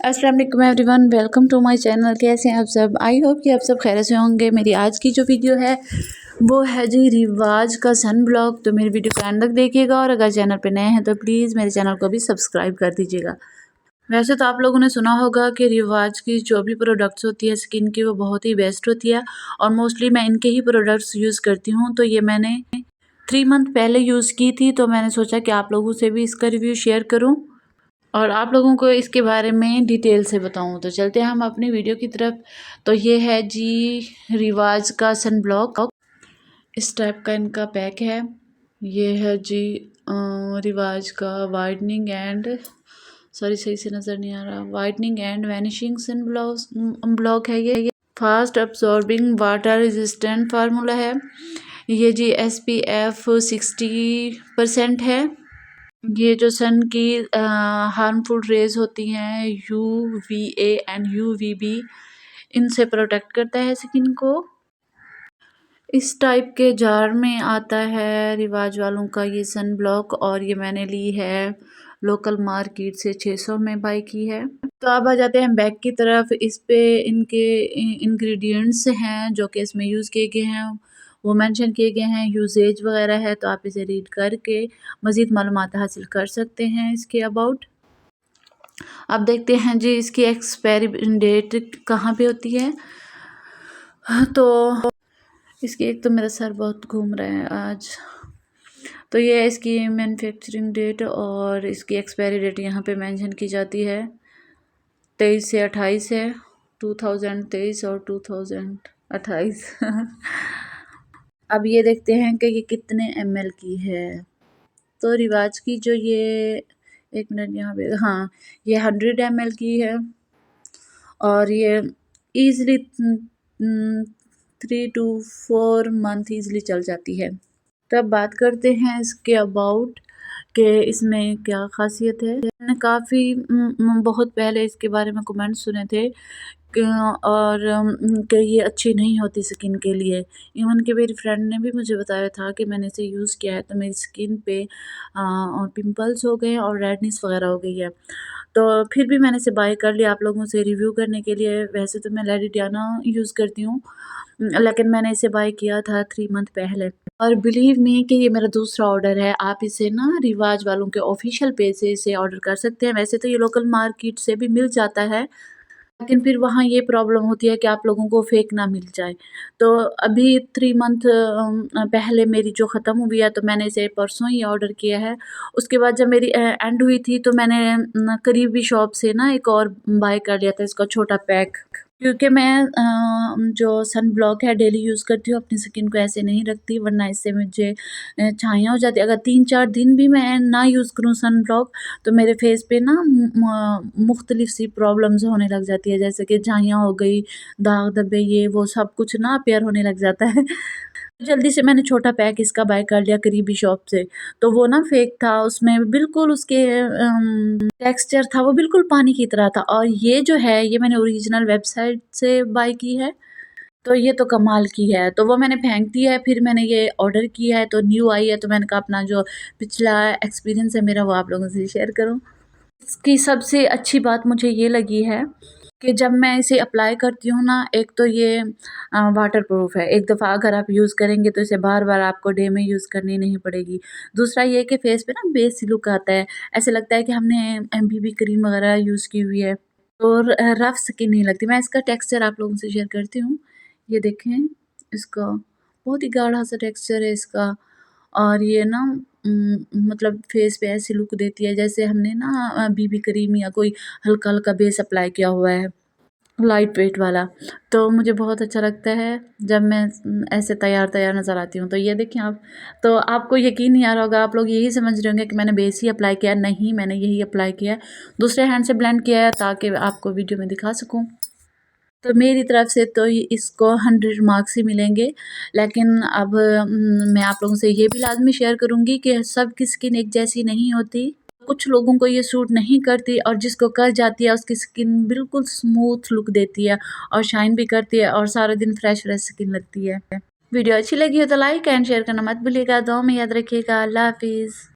अस्सलाम वालेकुम everyone, welcome to my channel. कैसे हैं आप सब? आई होप कि आप सब खैर से होंगे। मेरी आज की जो वीडियो है वो है जी रिवाज का सन ब्लॉग। तो मेरी वीडियो को एंड तक देखिएगा और अगर चैनल पे नए हैं तो प्लीज़ मेरे चैनल को भी सब्सक्राइब कर दीजिएगा। वैसे तो आप लोगों ने सुना होगा कि रिवाज की जो भी प्रोडक्ट्स होती है स्किन की वो बहुत ही बेस्ट होती है और मोस्टली मैं इनके ही प्रोडक्ट्स यूज़ करती हूँ। तो ये मैंने 3 मंथ पहले यूज़ की थी, तो मैंने सोचा कि आप लोगों से भी इसका रिव्यू शेयर करूँ और आप लोगों को इसके बारे में डिटेल से बताऊं। तो चलते हैं हम अपनी वीडियो की तरफ। तो ये है जी रिवाज का सन ब्लॉक। इस टाइप का इनका पैक है। ये है जी रिवाज का वाइटनिंग एंड सही से नज़र नहीं आ रहा, whitening and vanishing sun block है। ये fast absorbing water resistant formula है। ये जी SPF 60% है। ये जो सन की हार्मफुल रेज होती हैं UVA एंड UVB, इनसे प्रोटेक्ट करता है स्किन को। इस टाइप के जार में आता है रिवाज वालों का ये सन ब्लॉक और ये मैंने ली है लोकल मार्केट से 600 में बाई की है। तो अब आ जाते हैं बैक की तरफ। इस पे इनके इंग्रेडिएंट्स हैं जो कि इसमें यूज़ किए गए हैं, वो मेंशन किए गए हैं, यूजेज वगैरह है, तो आप इसे रीड करके मज़ीद मालूमात हासिल कर सकते हैं इसके अबाउट। अब देखते हैं जी इसकी एक्सपायरी डेट कहाँ पे होती है। तो इसकी एक तो मेरा सर बहुत घूम रहा है आज। तो ये है इसकी मैन्युफैक्चरिंग डेट और इसकी एक्सपायरी डेट यहाँ पे मेंशन की जाती है 23 से 28 है, 2023 और 2028। अब ये देखते हैं कि ये कितने ml की है। तो रिवाज की जो ये 1 मिनट यहाँ पे, हाँ, ये 100 ml की है और ये ईज़िली 3 to 4 मंथ ईज़िली चल जाती है। तब बात करते हैं इसके अबाउट कि इसमें क्या ख़ासियत है। मैंने काफ़ी बहुत पहले इसके बारे में कमेंट सुने थे और कि ये अच्छी नहीं होती स्किन के लिए। इवन कि मेरी फ्रेंड ने भी मुझे बताया था कि मैंने इसे यूज़ किया है तो मेरी स्किन पे पिंपल्स हो गए और रेडनेस वगैरह हो गई है। तो फिर भी मैंने इसे बाय कर लिया आप लोगों से रिव्यू करने के लिए। वैसे तो मैं लेडी डियाना यूज़ करती हूँ, लेकिन मैंने इसे बाय किया था 3 मंथ पहले और बिलीव मी कि ये मेरा दूसरा ऑर्डर है। आप इसे ना रिवाज वालों के ऑफिशियल पेज से इसे ऑर्डर कर सकते हैं। वैसे तो ये लोकल मार्केट से भी मिल जाता है, लेकिन फिर वहाँ ये प्रॉब्लम होती है कि आप लोगों को फेक ना मिल जाए। तो अभी 3 मंथ पहले मेरी जो ख़त्म हुई है तो मैंने इसे परसों ही ऑर्डर किया है। उसके बाद जब मेरी एंड हुई थी तो मैंने करीबी शॉप से ना एक और बाय कर लिया था इसका छोटा पैक, क्योंकि मैं जो सन ब्लॉक है डेली यूज़ करती हूँ, अपनी स्किन को ऐसे नहीं रखती, वरना इससे मुझे छाइयाँ हो जाती है। अगर 3-4 दिन भी मैं ना यूज़ करूँ सन ब्लॉक तो मेरे फेस पे ना मुख्तलिफ सी प्रॉब्लम्स होने लग जाती है, जैसे कि झाइयाँ हो गई, दाग धब्बे, ये वो सब कुछ ना अपीयर होने लग जाता है। जल्दी से मैंने छोटा पैक इसका बाय कर लिया करीबी शॉप से। तो वो ना फेक था, उसमें बिल्कुल उसके टेक्सचर था वो बिल्कुल पानी की तरह था। और ये जो है ये मैंने ओरिजिनल वेबसाइट से बाय की है, तो ये तो कमाल की है। तो वो मैंने फेंक दी है, फिर मैंने ये ऑर्डर किया है तो न्यू आई है, तो मैंने कहा अपना जो पिछला एक्सपीरियंस है मेरा वो आप लोगों से शेयर करूँ। इसकी सबसे अच्छी बात मुझे ये लगी है कि जब मैं इसे अप्लाई करती हूँ ना, एक तो ये वाटर प्रूफ है। एक दफ़ा अगर आप यूज़ करेंगे तो इसे बार-बार आपको डे में यूज़ करनी नहीं पड़ेगी। दूसरा ये कि फेस पे ना बेसी लुक आता है, ऐसे लगता है कि हमने BB क्रीम वगैरह यूज़ की हुई है और रफ़ स्किन नहीं लगती। मैं इसका टेक्सचर आप लोगों से शेयर करती हूँ। ये देखें, इसका बहुत ही गाढ़ा सा टेक्सचर है इसका और ये ना मतलब फेस पे ऐसी लुक देती है जैसे हमने ना BB क्रीम या कोई हल्का-हल्का बेस अप्लाई किया हुआ है, लाइट वेट वाला। तो मुझे बहुत अच्छा लगता है जब मैं ऐसे तैयार नज़र आती हूँ। तो ये देखें आप, तो आपको यकीन नहीं आ रहा होगा, आप लोग यही समझ रहे होंगे कि मैंने बेस ही अप्लाई किया। नहीं, मैंने यही अप्लाई किया है, दूसरे हैंड से ब्लेंड किया है ताकि आपको वीडियो में दिखा सकूँ। तो मेरी तरफ से तो इसको 100 मार्क्स ही मिलेंगे। लेकिन अब मैं आप लोगों से ये भी लाज़मी शेयर करूँगी कि सबकी स्किन एक जैसी नहीं होती। कुछ लोगों को ये सूट नहीं करती और जिसको कर जाती है उसकी स्किन बिल्कुल स्मूथ लुक देती है और शाइन भी करती है और सारा दिन फ्रेश स्किन लगती है। वीडियो अच्छी लगी हो तो लाइक एंड शेयर करना मत भूलिएगा। दुआ में याद रखिएगा। अल्लाह हाफ़िज़।